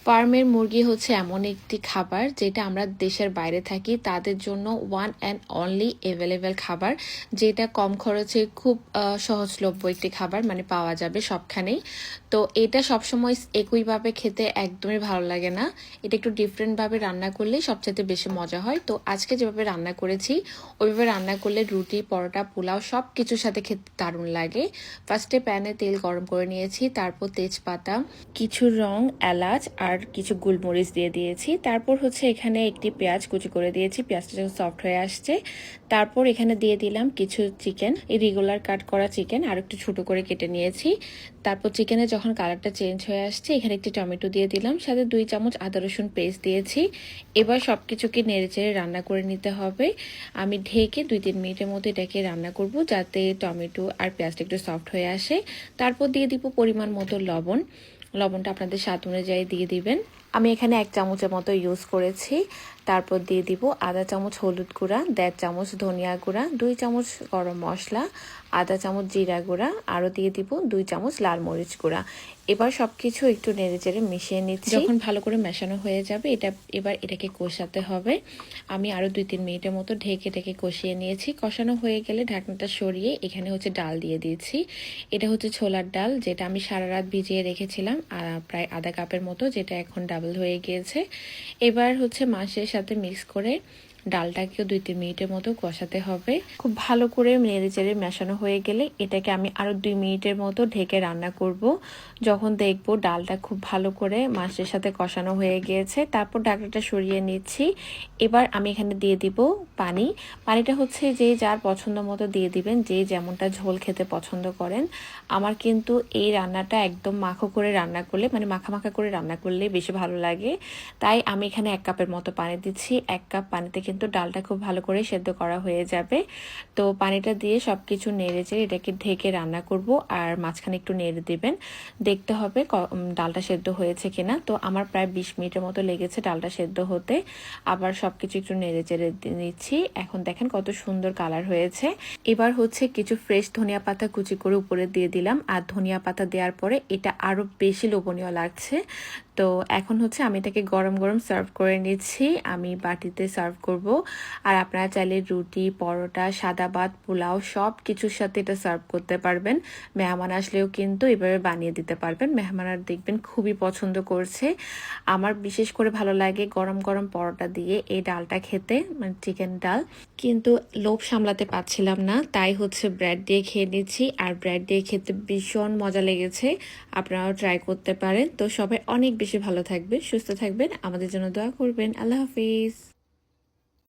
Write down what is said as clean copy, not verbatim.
ফার্মের মুরগি হচ্ছে এমন একটি খাবার যেটা আমরা দেশের বাইরে থাকি তাদের জন্য ওয়ান অ্যান্ড অনলি অ্যাভেলেবেল খাবার, যেটা কম খরচে খুব সহজলভ্য একটি খাবার, মানে পাওয়া যাবে সবখানেই। তো এটা সবসময় একইভাবে খেতে একদমই ভালো লাগে না, এটা একটু ডিফারেন্টভাবে রান্না করলে সবচেয়ে বেশি মজা হয়। তো আজকে যেভাবে রান্না করেছি ওইভাবে রান্না করলে রুটি, পরোটা, পোলাও সব কিছুর সাথে খেতে দারুণ লাগে। ফার্স্টে প্যানে তেল গরম করে নিয়েছি, তারপর তেজপাতা, কিছু রং এলাচ আর কিছু গোলমরিচ দিয়ে দিয়েছি। তারপর হচ্ছে এখানে একটি পেঁয়াজ কুচি করে দিয়েছি, পেঁয়াজটা যখন সফট হয়ে আসছে তারপর এখানে দিয়ে দিলাম কিছু চিকেন, এই রেগুলার কাট করা চিকেন আর একটু ছোটো করে কেটে নিয়েছি। তারপর চিকেনের যখন কালারটা চেঞ্জ হয়ে আসছে এখানে একটি টমেটো দিয়ে দিলাম, সাথে 2 চামচ আদা রসুন পেস্ট দিয়েছি। এবার সব কিছুকে নেড়েচেড়ে রান্না করে নিতে হবে। আমি ঢেকে 2-3 মিনিটের মতো এটাকে রান্না করব যাতে টমেটো আর পেঁয়াজটা একটু সফট হয়ে আসে। তারপর দিয়ে দিব পরিমাণ মতো লবণ, লবণটা আপনাদের স্বাদ অনুযায়ী দিয়ে দিবেন। আমি এখানে 1 চামচের মতো ইউজ করেছি। তারপর দিয়ে দিব আধা চামচ হলুদ গুঁড়া, 1.5 চামচ ধনিয়া গুঁড়া, 2 চামচ গরম মশলা, আধা চামচ জিরা গুঁড়া, আরও দিয়ে দিব 2 চামচ লাল মরিচ গুঁড়া। এবার সব কিছু একটু নেড়েচেড়ে মিশিয়ে নিচ্ছি। যখন ভালো করে মেশানো হয়ে যাবে এবার এটাকে কষাতে হবে। আমি আরও 2-3 মিনিটের মতো ঢেকে এটাকে কষিয়ে নিয়েছি। কষানো হয়ে গেলে ঢাকনাটা সরিয়ে এখানে হচ্ছে ডাল দিয়ে দিয়েছি। এটা হচ্ছে ছোলার ডাল, যেটা আমি সারা রাত ভিজিয়ে রেখেছিলাম প্রায় আধা কাপের মতো, যেটা এখন ডাবল হয়ে গিয়েছে। এবার হচ্ছে মাছের সাথে মিক্স করে ডালটাকেও 2-3 মিনিটের মতো কষাতে হবে। খুব ভালো করে নেড়েচেড়ে মেশানো হয়ে গেলে এটাকে আমি আরও 2 মিনিটের মতো ঢেকে রান্না করব। যখন দেখব ডালটা খুব ভালো করে মাছের সাথে কষানো হয়ে গিয়েছে তারপর ঢাকনাটা সরিয়ে নিচ্ছি। এবার আমি এখানে দিয়ে দিব পানি। পানিটা হচ্ছে যে যার পছন্দ মতো দিয়ে দিবেন, যে যেমনটা ঝোল খেতে পছন্দ করেন। আমার কিন্তু এই রান্নাটা একদম মাখো করে রান্না করলে, মানে মাখা মাখা করে রান্না করলে বেশি ভালো লাগে, তাই আমি এখানে 1 কাপের মতো পানি দিচ্ছি। 1 কাপ পানিতে কিন্তু ডালটা খুব ভালো করে সেদ্ধ করা হয়ে যাবে। তো পানিটা দিয়ে সব কিছু নেড়ে চেড়ে এটাকে ঢেকে রান্না করব, আর মাঝখানে একটু নেড়ে দিবেন, দেখতে হবে ডালটা সেদ্ধ হয়েছে কিনা। তো আমার প্রায় 20 মিনিটের মতো লেগেছে ডালটা সেদ্ধ হতে। আবার সব কিছু একটু নেড়ে চেড়ে নিচ্ছি। এখন দেখেন কত সুন্দর কালার হয়েছে। এবার হচ্ছে কিছু ফ্রেশ ধনিয়া পাতা কুচি করে উপরে দিয়ে দিলাম, আর ধনিয়া পাতা দেওয়ার পরে এটা আরও বেশি লোভনীয় লাগছে। তো এখন হচ্ছে আমি এটাকে গরম গরম সার্ভ করে নিচ্ছি, আমি বাটিতে সার্ভ করব। আর আপনারা চাইলে রুটি, পরোটা, সাদা ভাত, পোলাও সব কিছুর সাথে এটা সার্ভ করতে পারবেন। মেহমান আসলেও কিন্তু এভাবে বানিয়ে দিতে পারবেন, মেহমানরা দেখবেন খুবই পছন্দ করছে। আমার বিশেষ করে ভালো লাগে গরম গরম পরোটা দিয়ে এই ডালটা খেতে, মানে চিকেন ডাল। কিন্তু লোভ সামলাতে পারছিলাম না, তাই হচ্ছে ব্রেড দিয়ে খেয়ে নিচ্ছি, আর ব্রেড দিয়ে খেতে ভীষণ মজা লেগেছে। আপনারাও ট্রাই করতে পারেন। তো সবাই অনেক বেশি ভালো থাকবেন, সুস্থ থাকবেন, আমাদের জন্য দোয়া করবেন। আল্লাহ হাফিজ।